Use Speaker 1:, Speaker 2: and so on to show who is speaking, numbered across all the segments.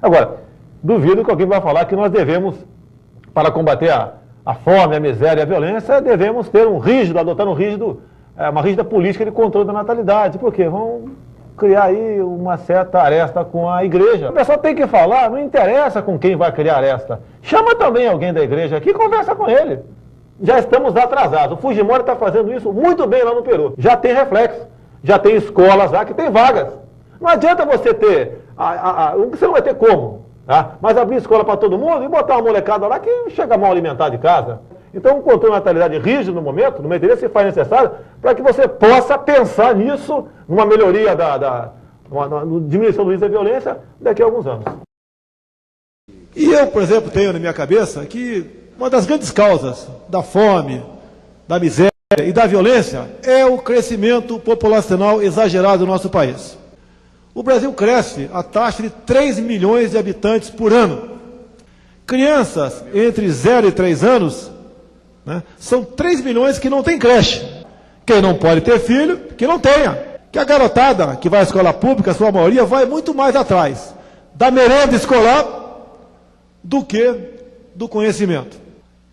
Speaker 1: Agora, duvido que alguém vai falar que nós devemos, para combater a fome, a miséria e a violência, devemos ter adotar uma rígida política de controle da natalidade. Por quê? Vão criar aí uma certa aresta com a igreja. O pessoal tem que falar, não interessa com quem vai criar aresta. Chama também alguém da igreja aqui e conversa com ele. Já estamos atrasados. O Fujimori está fazendo isso muito bem lá no Peru. Já tem reflexo. Já tem escolas lá que tem vagas. Não adianta você ter... você não vai ter como. Tá? Mas abrir escola para todo mundo e botar uma molecada lá que chega mal alimentada de casa. Então, um controle de natalidade rígido no momento, no meu interesse, se faz necessário para que você possa pensar nisso, numa melhoria numa diminuição do risco da violência daqui a alguns anos.
Speaker 2: E eu, por exemplo, tenho na minha cabeça que uma das grandes causas da fome, da miséria e da violência é o crescimento populacional exagerado do nosso país. O Brasil cresce a taxa de 3 milhões de habitantes por ano. Crianças entre 0 e 3 anos, né, são 3 milhões que não tem creche. Quem não pode ter filho, que não tenha. Que a garotada que vai à escola pública, a sua maioria, vai muito mais atrás da merenda escolar do que do conhecimento.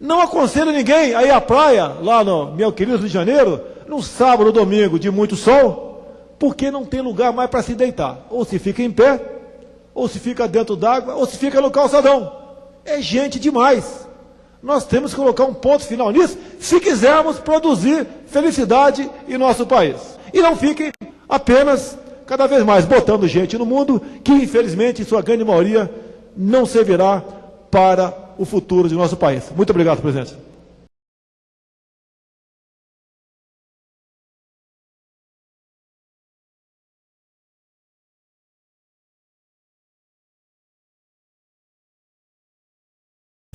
Speaker 2: Não aconselho ninguém a ir à praia, lá no meu querido Rio de Janeiro, no sábado ou domingo de muito sol, porque não tem lugar mais para se deitar. Ou se fica em pé, ou se fica dentro d'água, ou se fica no calçadão. É gente demais. Nós temos que colocar um ponto final nisso, se quisermos produzir felicidade em nosso país. E não fiquem apenas, cada vez mais, botando gente no mundo, que infelizmente, em sua grande maioria, não servirá para o futuro de nosso país. Muito obrigado, presidente.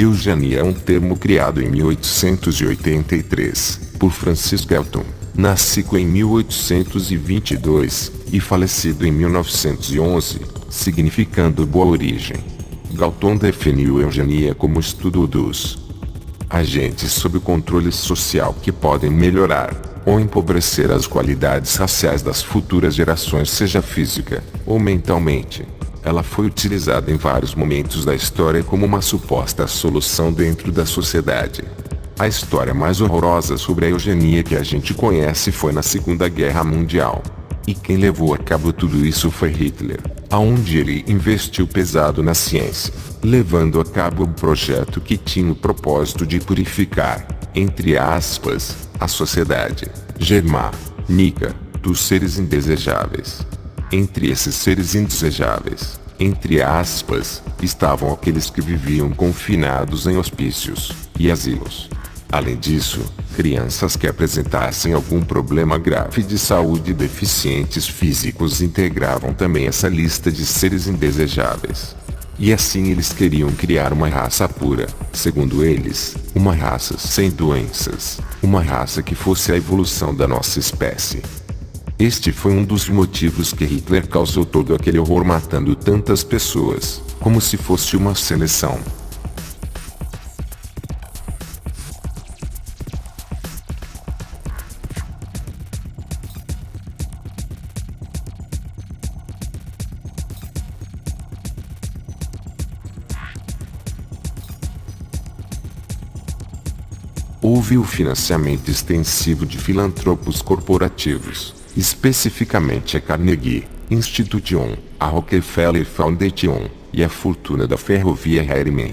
Speaker 3: Eugenia é um termo criado em 1883, por Francis Galton, nascido em 1822 e falecido em 1911, significando boa origem. Galton definiu eugenia como estudo dos agentes sob controle social que podem melhorar ou empobrecer as qualidades raciais das futuras gerações, seja física ou mentalmente. Ela foi utilizada em vários momentos da história como uma suposta solução dentro da sociedade. A história mais horrorosa sobre a eugenia que a gente conhece foi na Segunda Guerra Mundial. E quem levou a cabo tudo isso foi Hitler, aonde ele investiu pesado na ciência, levando a cabo um projeto que tinha o propósito de purificar, entre aspas, a sociedade germânica dos seres indesejáveis. Entre esses seres indesejáveis, entre aspas, estavam aqueles que viviam confinados em hospícios e asilos. Além disso, crianças que apresentassem algum problema grave de saúde e deficientes físicos integravam também essa lista de seres indesejáveis. E assim eles queriam criar uma raça pura, segundo eles, uma raça sem doenças, uma raça que fosse a evolução da nossa espécie. Este foi um dos motivos que Hitler causou todo aquele horror, matando tantas pessoas, como se fosse uma seleção. Houve o financiamento extensivo de filantropos corporativos, especificamente a Carnegie Institution, a Rockefeller Foundation e a fortuna da ferrovia Harriman.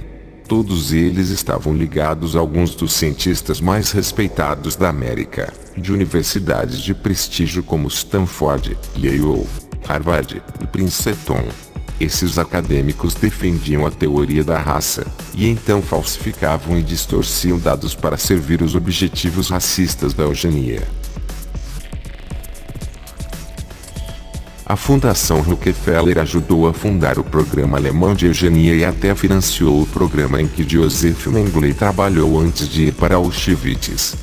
Speaker 3: Todos eles estavam ligados a alguns dos cientistas mais respeitados da América, de universidades de prestígio como Stanford, Yale, Harvard e Princeton. Esses acadêmicos defendiam a teoria da raça, e então falsificavam e distorciam dados para servir os objetivos racistas da eugenia. A Fundação Rockefeller ajudou a fundar o programa alemão de eugenia e até financiou o programa em que Joseph Mengele trabalhou antes de ir para Auschwitz.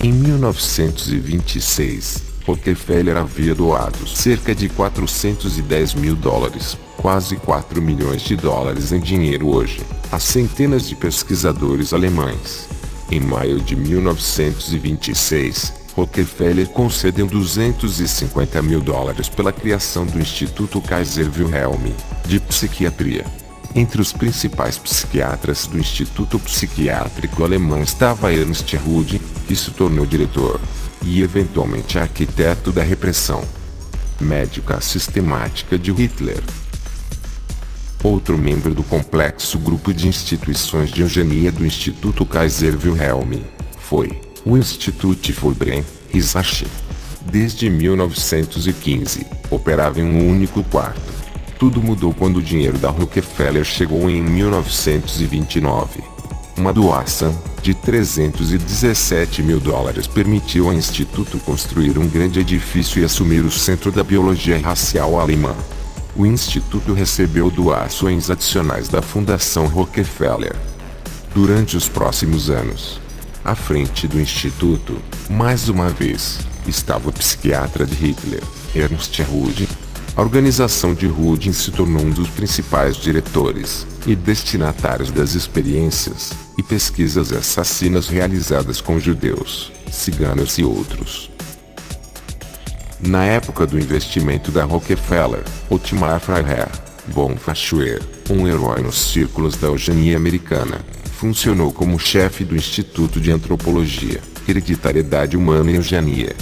Speaker 3: Em 1926, Rockefeller havia doado cerca de 410 mil dólares, quase 4 milhões de dólares em dinheiro hoje, a centenas de pesquisadores alemães. Em maio de 1926, Rockefeller concedeu $250 mil pela criação do Instituto Kaiser Wilhelm, de psiquiatria. Entre os principais psiquiatras do Instituto Psiquiátrico Alemão estava Ernst Röntgen, que se tornou diretor, e eventualmente arquiteto da repressão médica sistemática de Hitler. Outro membro do complexo grupo de instituições de eugenia do Instituto Kaiser Wilhelm foi o Institut für Brain Research. Desde 1915, operava em um único quarto. Tudo mudou quando o dinheiro da Rockefeller chegou em 1929. Uma doação de $317 mil permitiu ao Instituto construir um grande edifício e assumir o centro da biologia racial alemã. O Instituto recebeu doações adicionais da Fundação Rockefeller. Durante os próximos anos, à frente do Instituto, mais uma vez, estava o psiquiatra de Hitler, Ernst Röntgen. A organização de Röntgen se tornou um dos principais diretores e destinatários das experiências e pesquisas assassinas realizadas com judeus, ciganos e outros. Na época do investimento da Rockefeller, Otmar Freiherr von Verschuer, um herói nos círculos da eugenia americana, funcionou como chefe do Instituto de Antropologia, Hereditariedade Humana e Eugenia.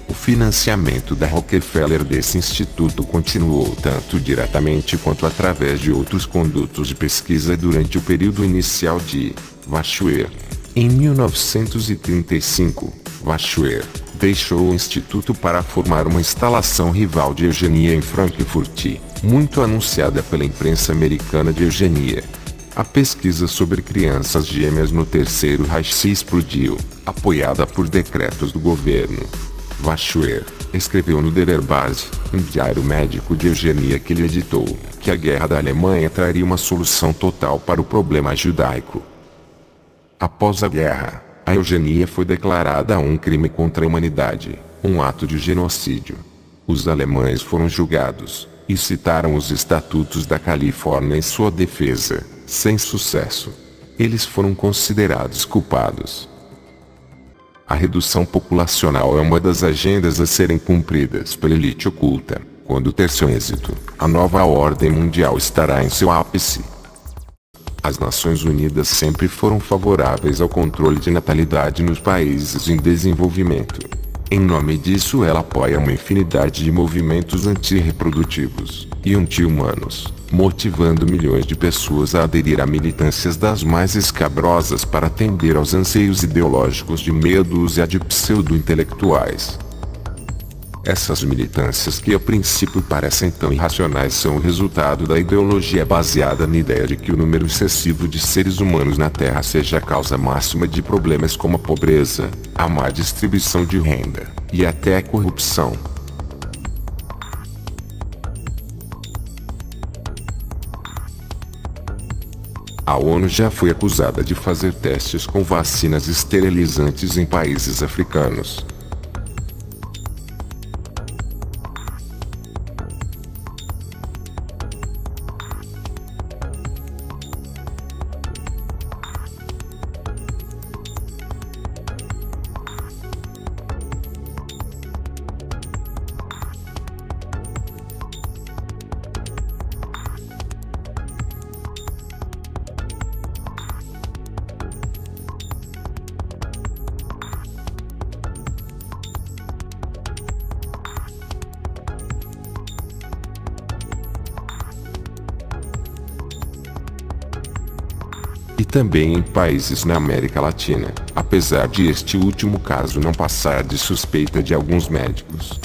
Speaker 3: O financiamento da Rockefeller desse instituto continuou tanto diretamente quanto através de outros condutos de pesquisa durante o período inicial de Verschuer. Em 1935, Verschuer deixou o instituto para formar uma instalação rival de eugenia em Frankfurt, muito anunciada pela imprensa americana de eugenia. A pesquisa sobre crianças gêmeas no Terceiro Reich se explodiu, apoiada por decretos do governo. Verschuer escreveu no Der Arzt, um diário médico de eugenia que ele editou, que a guerra da Alemanha traria uma solução total para o problema judaico. Após a guerra, a eugenia foi declarada um crime contra a humanidade, um ato de genocídio. Os alemães foram julgados, e citaram os estatutos da Califórnia em sua defesa, sem sucesso. Eles foram considerados culpados. A redução populacional é uma das agendas a serem cumpridas pela elite oculta. Quando ter seu êxito, a nova ordem mundial estará em seu ápice. As Nações Unidas sempre foram favoráveis ao controle de natalidade nos países em desenvolvimento. Em nome disso, ela apoia uma infinidade de movimentos antirreprodutivos e anti-humanos, motivando milhões de pessoas a aderir a militâncias das mais escabrosas para atender aos anseios ideológicos de meia-dúzia de pseudo-intelectuais. Essas militâncias, que a princípio parecem tão irracionais, são o resultado da ideologia baseada na ideia de que o número excessivo de seres humanos na Terra seja a causa máxima de problemas como a pobreza, a má distribuição de renda, e até a corrupção. A ONU já foi acusada de fazer testes com vacinas esterilizantes em países africanos. E também em países na América Latina, apesar de este último caso não passar de suspeita de alguns médicos.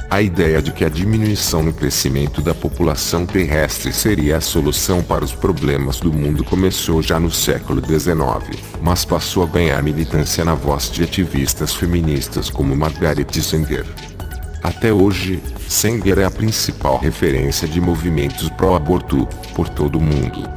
Speaker 3: A ideia de que a diminuição no crescimento da população terrestre seria a solução para os problemas do mundo começou já no século XIX, mas passou a ganhar militância na voz de ativistas feministas como Margaret Sanger. Até hoje, Sanger é a principal referência de movimentos pró-aborto por todo o mundo.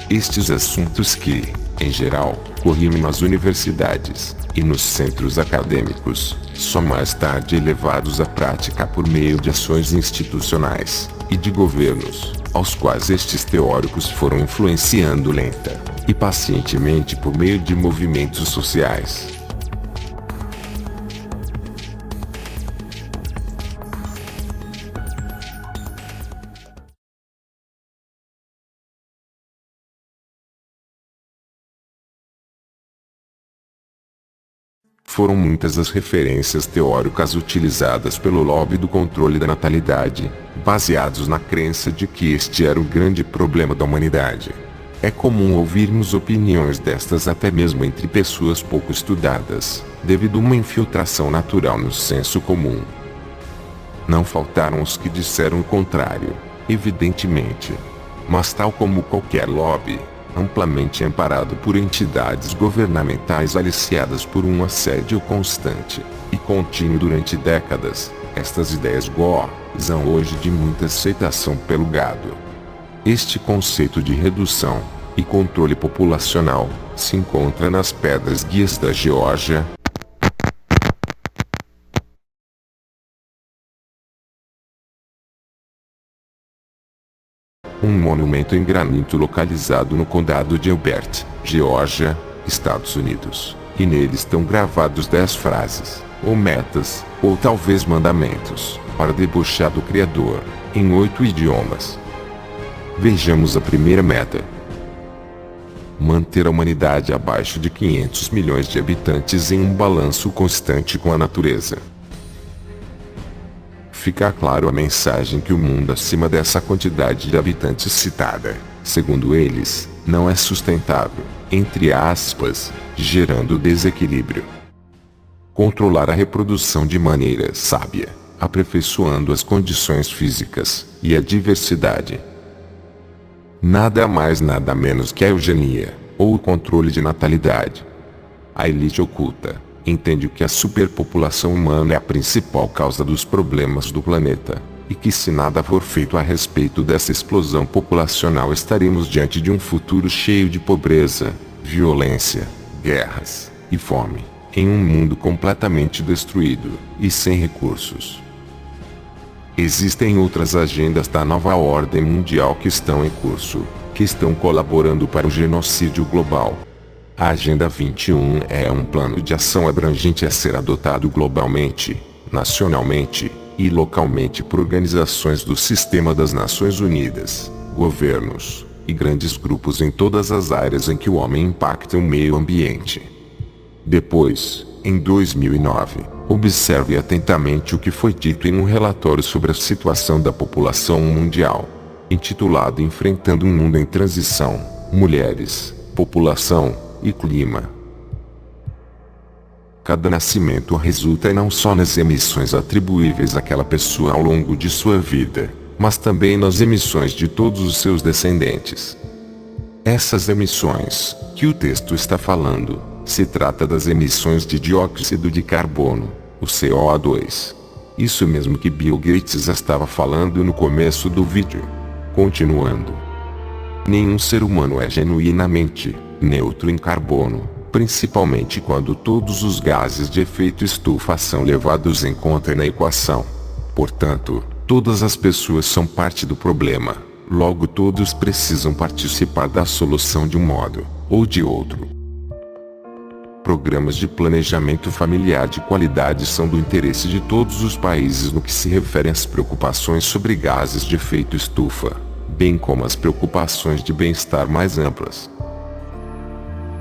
Speaker 3: Estes assuntos que, em geral, corriam nas universidades e nos centros acadêmicos, só mais tarde elevados à prática por meio de ações institucionais e de governos, aos quais estes teóricos foram influenciando lenta e pacientemente por meio de movimentos sociais. Foram muitas as referências teóricas utilizadas pelo lobby do controle da natalidade, baseados na crença de que este era o grande problema da humanidade. É comum ouvirmos opiniões destas até mesmo entre pessoas pouco estudadas, devido a uma infiltração natural no senso comum. Não faltaram os que disseram o contrário, evidentemente. Mas tal como qualquer lobby, amplamente amparado por entidades governamentais aliciadas por um assédio constante e contínuo durante décadas, estas ideias gozam hoje de muita aceitação pelo gado. Este conceito de redução e controle populacional se encontra nas pedras guias da Geórgia, um monumento em granito localizado no condado de Elbert, Geórgia, Estados Unidos, e nele estão gravados 10 frases, ou metas, ou talvez mandamentos, para debochar do Criador, em 8 idiomas. Vejamos a primeira meta: manter a humanidade abaixo de 500 milhões de habitantes em um balanço constante com a natureza. Fica claro a mensagem que o mundo acima dessa quantidade de habitantes citada, segundo eles, não é sustentável, entre aspas, gerando desequilíbrio. Controlar a reprodução de maneira sábia, aperfeiçoando as condições físicas e a diversidade. Nada mais nada menos que a eugenia, ou o controle de natalidade. A elite oculta entende que a superpopulação humana é a principal causa dos problemas do planeta, e que se nada for feito a respeito dessa explosão populacional estaremos diante de um futuro cheio de pobreza, violência, guerras e fome, em um mundo completamente destruído e sem recursos. Existem outras agendas da nova ordem mundial que estão em curso, que estão colaborando para o genocídio global. A Agenda 21 é um plano de ação abrangente a ser adotado globalmente, nacionalmente e localmente por organizações do Sistema das Nações Unidas, governos e grandes grupos em todas as áreas em que o homem impacta o meio ambiente. Depois, em 2009, observe atentamente o que foi dito em um relatório sobre a situação da população mundial, intitulado Enfrentando um Mundo em Transição, Mulheres, População e Clima. Cada nascimento resulta não só nas emissões atribuíveis àquela pessoa ao longo de sua vida, mas também nas emissões de todos os seus descendentes. Essas emissões, que o texto está falando, se trata das emissões de dióxido de carbono, o CO2. Isso mesmo que Bill Gates estava falando no começo do vídeo. Continuando. Nenhum ser humano é genuinamente neutro em carbono, principalmente quando todos os gases de efeito estufa são levados em conta na equação. Portanto, todas as pessoas são parte do problema, logo todos precisam participar da solução de um modo ou de outro. Programas de planejamento familiar de qualidade são do interesse de todos os países no que se refere às preocupações sobre gases de efeito estufa, bem como as preocupações de bem-estar mais amplas.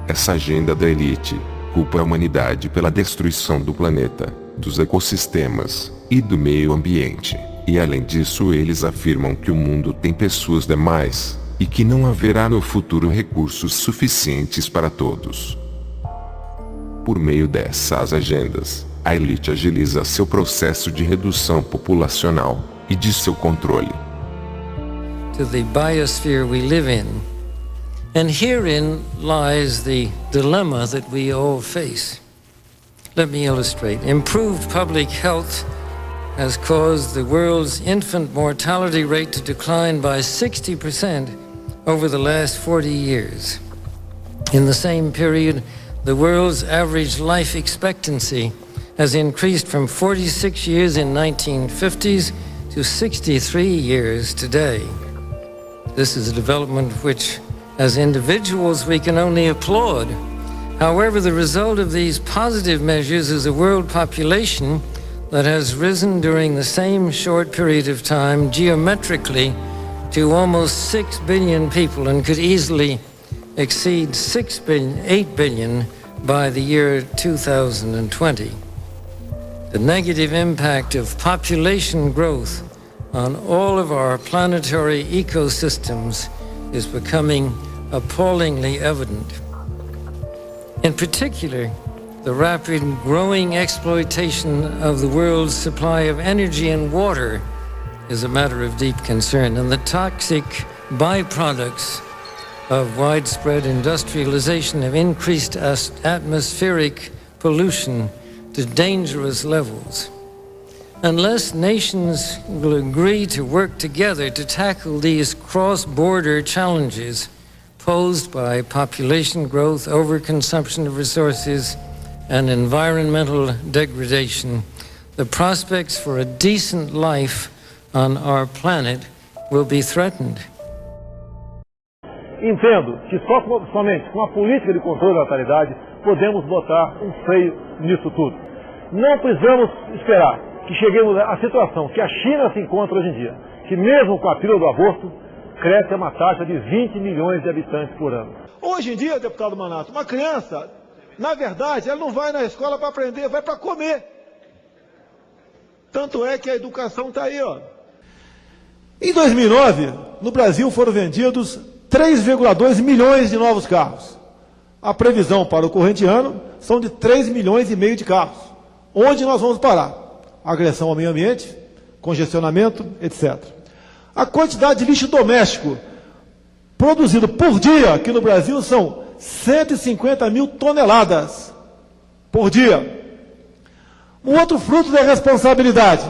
Speaker 3: Essa agenda da elite culpa a humanidade pela destruição do planeta, dos ecossistemas e do meio ambiente, e além disso eles afirmam que o mundo tem pessoas demais, e que não haverá no futuro recursos suficientes para todos. Por meio dessas agendas, a elite agiliza seu processo de redução populacional e de seu controle.
Speaker 4: To the biosphere we live in. And herein lies the dilemma that we all face. Let me illustrate. Improved public health has caused the world's infant mortality rate to decline by 60% over the last 40 years. In the same period, the world's average life expectancy has increased from 46 years in 1950s to 63 years today. This is a development which, as individuals, we can only applaud. However, the result of these positive measures is a world population that has risen during the same short period of time geometrically to almost 6 billion people and could easily exceed 8 billion by the year 2020. The negative impact of population growth on all of our planetary ecosystems is becoming appallingly evident. In particular, the rapid growing exploitation of the world's supply of energy and water is a matter of deep concern, and the toxic byproducts of widespread industrialization have increased atmospheric pollution to dangerous levels. Unless nations will agree to work together to tackle these cross-border challenges posed by population growth, overconsumption of resources, and environmental degradation, the prospects for a decent life on our planet will be threatened.
Speaker 1: Entendo que somente com a política de controle da natalidade podemos botar um freio nisso tudo. Não precisamos esperar que cheguemos à situação que a China se encontra hoje em dia, que mesmo com a pílula do aborto, cresce a uma taxa de 20 milhões de habitantes por ano.
Speaker 2: Hoje em dia, deputado Manato, uma criança, na verdade, ela não vai na escola para aprender, vai para comer. Tanto é que a educação está aí, ó. Em 2009, no Brasil foram vendidos 3,2 milhões de novos carros. A previsão para o corrente ano são de 3 milhões e meio de carros. Onde nós vamos parar? Agressão ao meio ambiente, congestionamento, etc. A quantidade de lixo doméstico produzido por dia aqui no Brasil são 150 mil toneladas por dia. Um outro fruto da irresponsabilidade.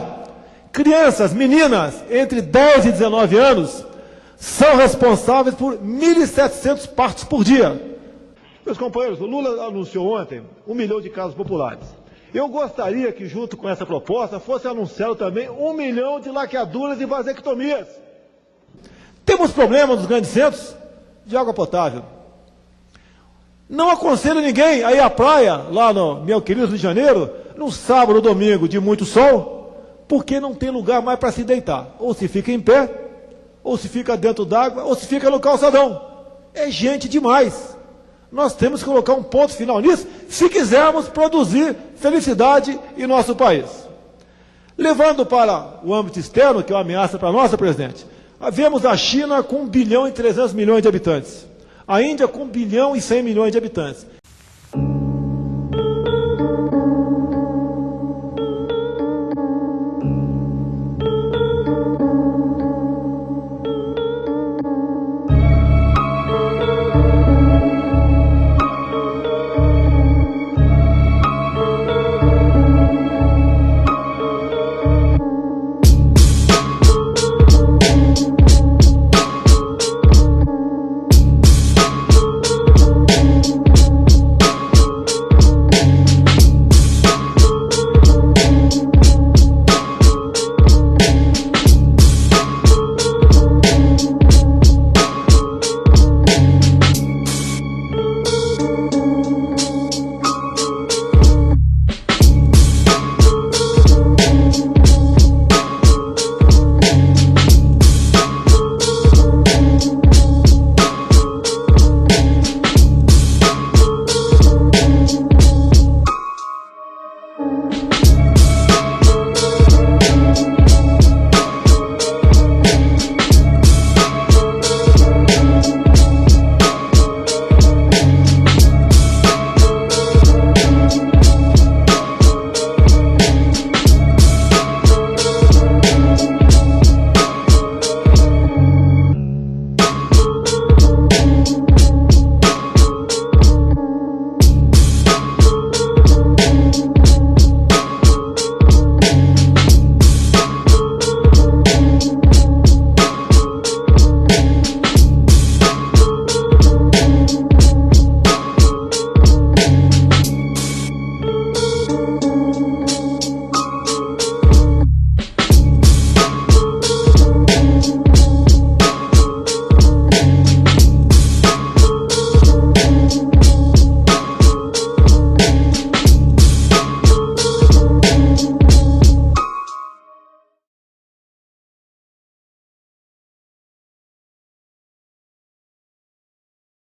Speaker 2: Crianças, meninas, entre 10 e 19 anos, são responsáveis por 1.700 partos por dia. Meus companheiros, o Lula anunciou ontem 1 milhão de casas populares. Eu gostaria que, junto com essa proposta, fosse anunciado também 1 milhão de laqueaduras e vasectomias. Temos problema nos grandes centros de água potável. Não aconselho ninguém a ir à praia, lá no meu querido Rio de Janeiro, no sábado ou domingo de muito sol, porque não tem lugar mais para se deitar. Ou se fica em pé, ou se fica dentro d'água, ou se fica no calçadão. É gente demais. Nós temos que colocar um ponto final nisso, se quisermos produzir felicidade em nosso país. Levando para o âmbito externo, que é uma ameaça para nós, presidente, vemos a China com 1 bilhão e 300 milhões de habitantes. A Índia com 1 bilhão e 100 milhões de habitantes.